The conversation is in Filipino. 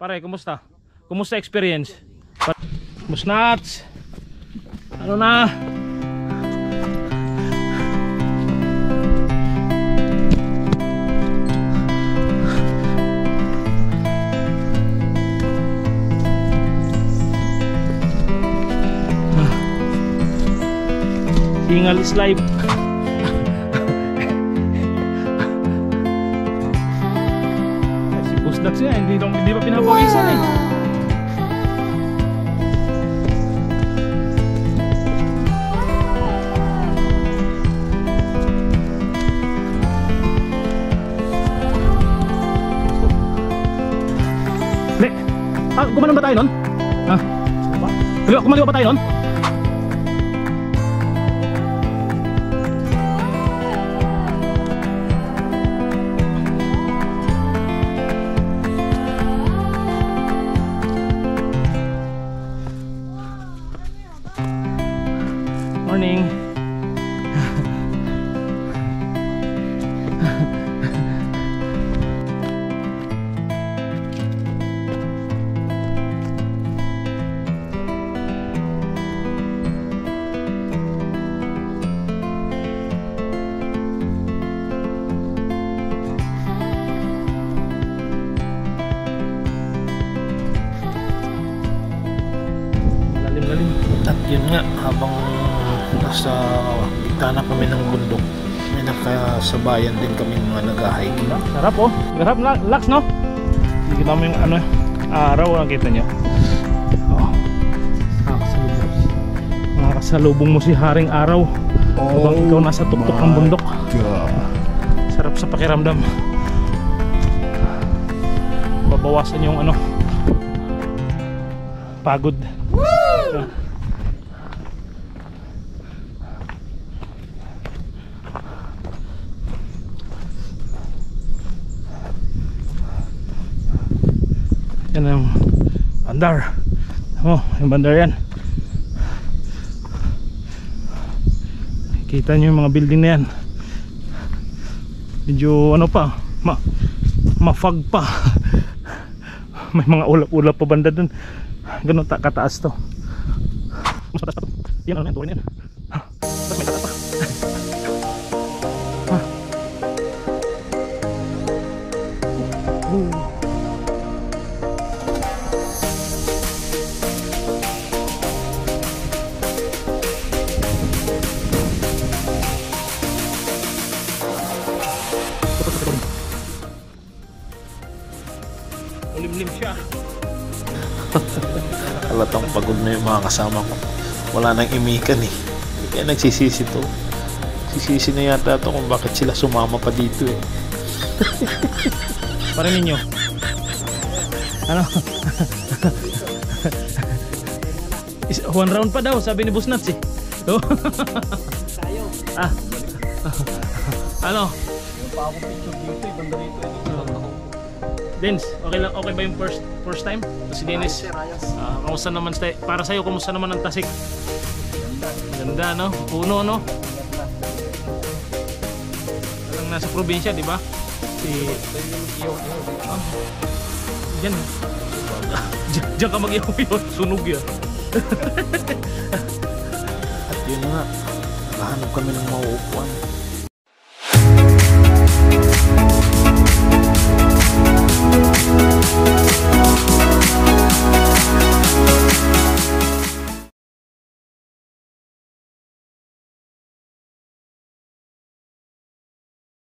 Pare, kumusta? Kumusta experience? Musnats. Ano na? Hingal is live. Si Pusdats niya, hindi pa pinapawisan eh. Gumanon ba tayo nun? Ha? Kumaliwa ba tayo nun? Morning. At yun nga, habang nasa gitna kami ng bundok, may nakasabayan din kami mga nag-hiking. Sarap oh, sarap na, lax no? Hindi kita mo yung ano, araw, nakita nyo. Oh, makakasalubong mo si Haring Araw habang ikaw nasa tuktok ng bundok. Sarap sa pakiramdam. Babawasan yung ano, pagod. Yan ang bandar. Oh, yung bandar yan. Kita nyo yung mga building na yan. Medyo ano pa, mafag pa. May mga ulap-ulap pa banda dun. Ganun kataas to. Mas mataas pa to. Yan ano yan, turin yan. Tapos may tatas pa. Limlim siya. Halatang pagod na yung mga kasama ko. Wala nang imikan eh. Kaya nagsisisi to. Sisisi na yata to kung bakit sila sumama pa dito eh. Para ninyo. Ano? One round pa daw, sabi ni Boss Nuts eh. Ah. Ano? Dens, okay ba yung first time? Si Dennis, kamusta naman para sa'yo, kumusta naman ang Tasik? Ganda no? Puno no? Parang nasa probinsya, di ba? Diyan ka mag-iyaw-iyaw, sunog yan. At yun nga, nakahanap kami ng mauupuan.